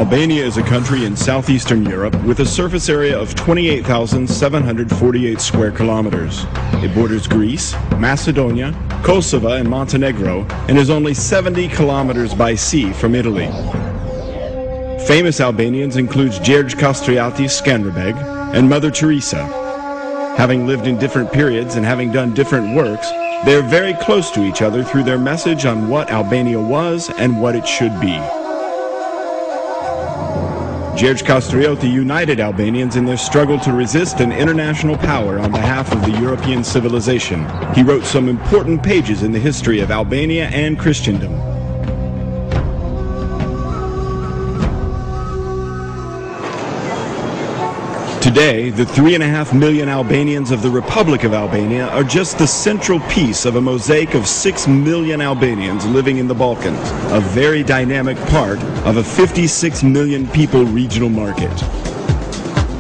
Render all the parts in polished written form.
Albania is a country in southeastern Europe with a surface area of 28,748 square kilometers. It borders Greece, Macedonia, Kosovo, and Montenegro, and is only 70 kilometers by sea from Italy. Famous Albanians include Gjergj Kastriatis Skanderbeg and Mother Teresa. Having lived in different periods and having done different works, they are very close to each other through their message on what Albania was and what it should be. Gjergj Kastrioti united Albanians in their struggle to resist an international power on behalf of the European civilization. He wrote some important pages in the history of Albania and Christendom. Today, the 3.5 million Albanians of the Republic of Albania are just the central piece of a mosaic of 6 million Albanians living in the Balkans, a very dynamic part of a 56 million people regional market.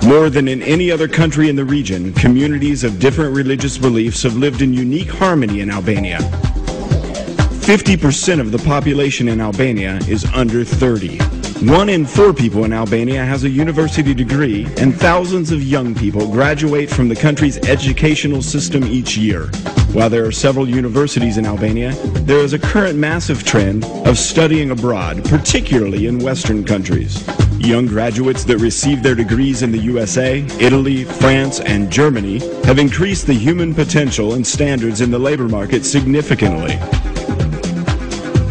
More than in any other country in the region, communities of different religious beliefs have lived in unique harmony in Albania. 50% of the population in Albania is under 30. 1 in 4 people in Albania has a university degree, and thousands of young people graduate from the country's educational system each year. While there are several universities in Albania, there is a current massive trend of studying abroad, particularly in Western countries. Young graduates that receive their degrees in the USA, Italy, France, and Germany have increased the human potential and standards in the labor market significantly.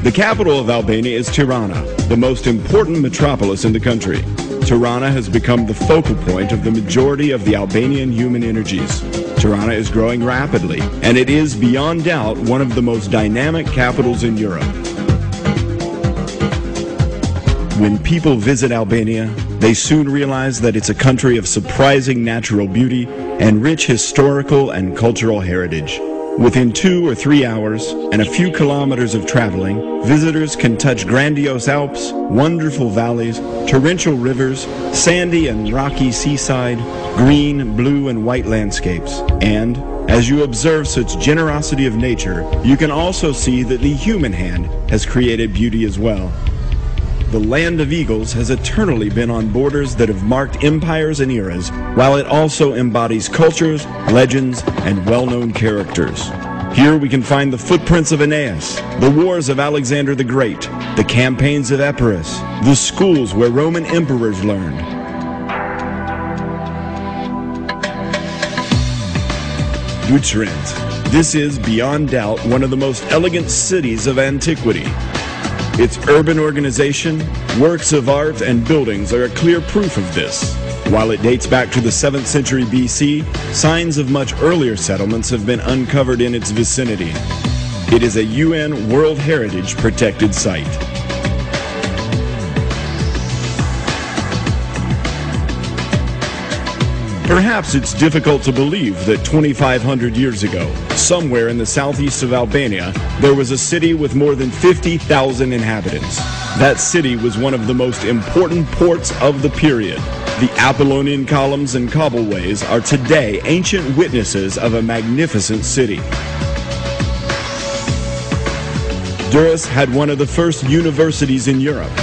The capital of Albania is Tirana, the most important metropolis in the country. Tirana has become the focal point of the majority of the Albanian human energies. Tirana is growing rapidly, and it is beyond doubt one of the most dynamic capitals in Europe. When people visit Albania, they soon realize that it's a country of surprising natural beauty and rich historical and cultural heritage. Within 2 or 3 hours and a few kilometers of traveling, visitors can touch grandiose Alps, wonderful valleys, torrential rivers, sandy and rocky seaside, green, blue, and white landscapes. And as you observe such generosity of nature, you can also see that the human hand has created beauty as well. The land of eagles has eternally been on borders that have marked empires and eras, while it also embodies cultures, legends, and well-known characters. Here we can find the footprints of Aeneas, the wars of Alexander the Great, the campaigns of Epirus, the schools where Roman emperors learned. Utrecht. This is, beyond doubt, one of the most elegant cities of antiquity. Its urban organization, works of art, and buildings are a clear proof of this. While it dates back to the 7th century BC, signs of much earlier settlements have been uncovered in its vicinity. It is a UN World Heritage protected site. Perhaps it's difficult to believe that 2,500 years ago, somewhere in the southeast of Albania, there was a city with more than 50,000 inhabitants. That city was one of the most important ports of the period. The Apollonian columns and cobbleways are today ancient witnesses of a magnificent city. Durrës had one of the first universities in Europe.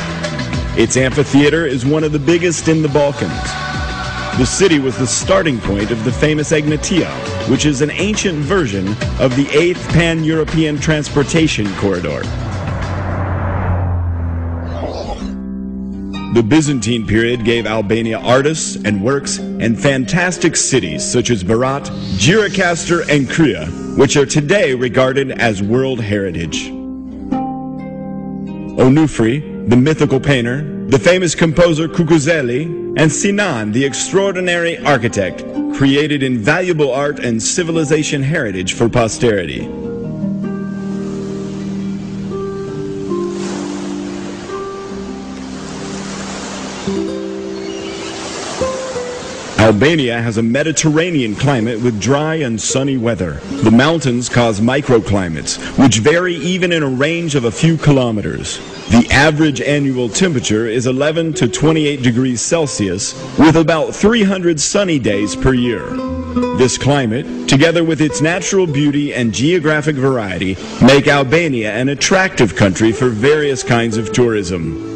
Its amphitheater is one of the biggest in the Balkans. The city was the starting point of the famous Egnatia, which is an ancient version of the 8th Pan-European Transportation Corridor. The Byzantine period gave Albania artists and works and fantastic cities such as Berat, Gjirokastër, and Krye, which are today regarded as World Heritage. Onufri, the mythical painter, the famous composer Kukuzeli, and Sinan, the extraordinary architect, created invaluable art and civilization heritage for posterity. Albania has a Mediterranean climate with dry and sunny weather. The mountains cause microclimates, which vary even in a range of a few kilometers. The average annual temperature is 11 to 28 degrees Celsius, with about 300 sunny days per year. This climate, together with its natural beauty and geographic variety, make Albania an attractive country for various kinds of tourism.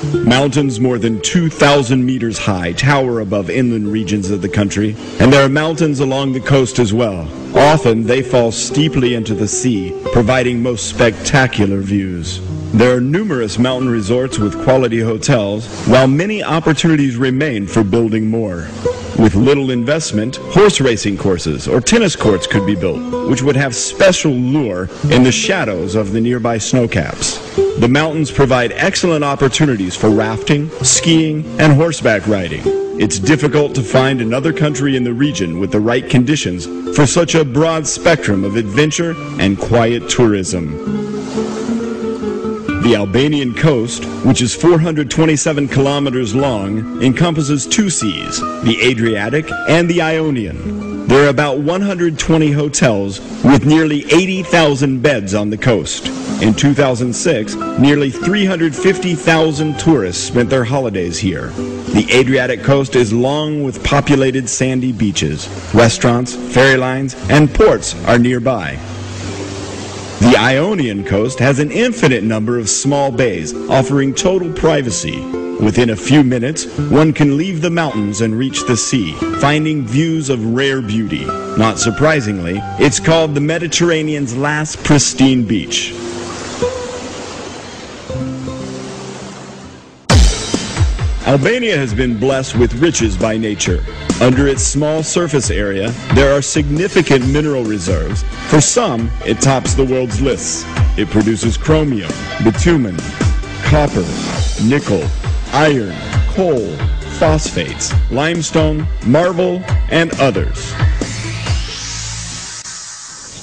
Mountains more than 2,000 meters high tower above inland regions of the country, and there are mountains along the coast as well. Often they fall steeply into the sea, providing most spectacular views. There are numerous mountain resorts with quality hotels, while many opportunities remain for building more. With little investment, horse racing courses or tennis courts could be built, which would have special lure in the shadows of the nearby snowcaps. The mountains provide excellent opportunities for rafting, skiing, and horseback riding. It's difficult to find another country in the region with the right conditions for such a broad spectrum of adventure and quiet tourism. The Albanian coast, which is 427 kilometers long, encompasses two seas, the Adriatic and the Ionian. There are about 120 hotels with nearly 80,000 beds on the coast. In 2006, nearly 350,000 tourists spent their holidays here. The Adriatic coast is long with populated sandy beaches. Restaurants, ferry lines, and ports are nearby. The Ionian coast has an infinite number of small bays, offering total privacy. Within a few minutes, one can leave the mountains and reach the sea, finding views of rare beauty. Not surprisingly, it's called the Mediterranean's last pristine beach. Albania has been blessed with riches by nature. Under its small surface area, there are significant mineral reserves. For some, it tops the world's lists. It produces chromium, bitumen, copper, nickel, iron, coal, phosphates, limestone, marble, and others.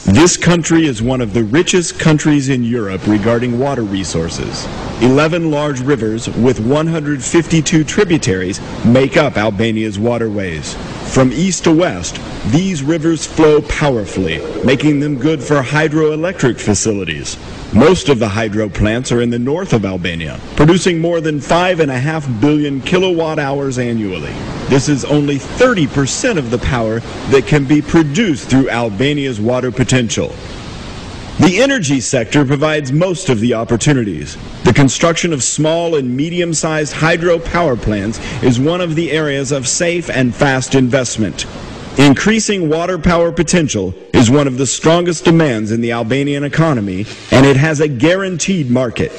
This country is one of the richest countries in Europe regarding water resources. 11 large rivers with 152 tributaries make up Albania's waterways. From east to west, these rivers flow powerfully, making them good for hydroelectric facilities. Most of the hydro plants are in the north of Albania, producing more than 5.5 billion kilowatt hours annually. This is only 30% of the power that can be produced through Albania's water potential. The energy sector provides most of the opportunities. The construction of small and medium-sized hydro power plants is one of the areas of safe and fast investment. Increasing water power potential is one of the strongest demands in the Albanian economy, and it has a guaranteed market.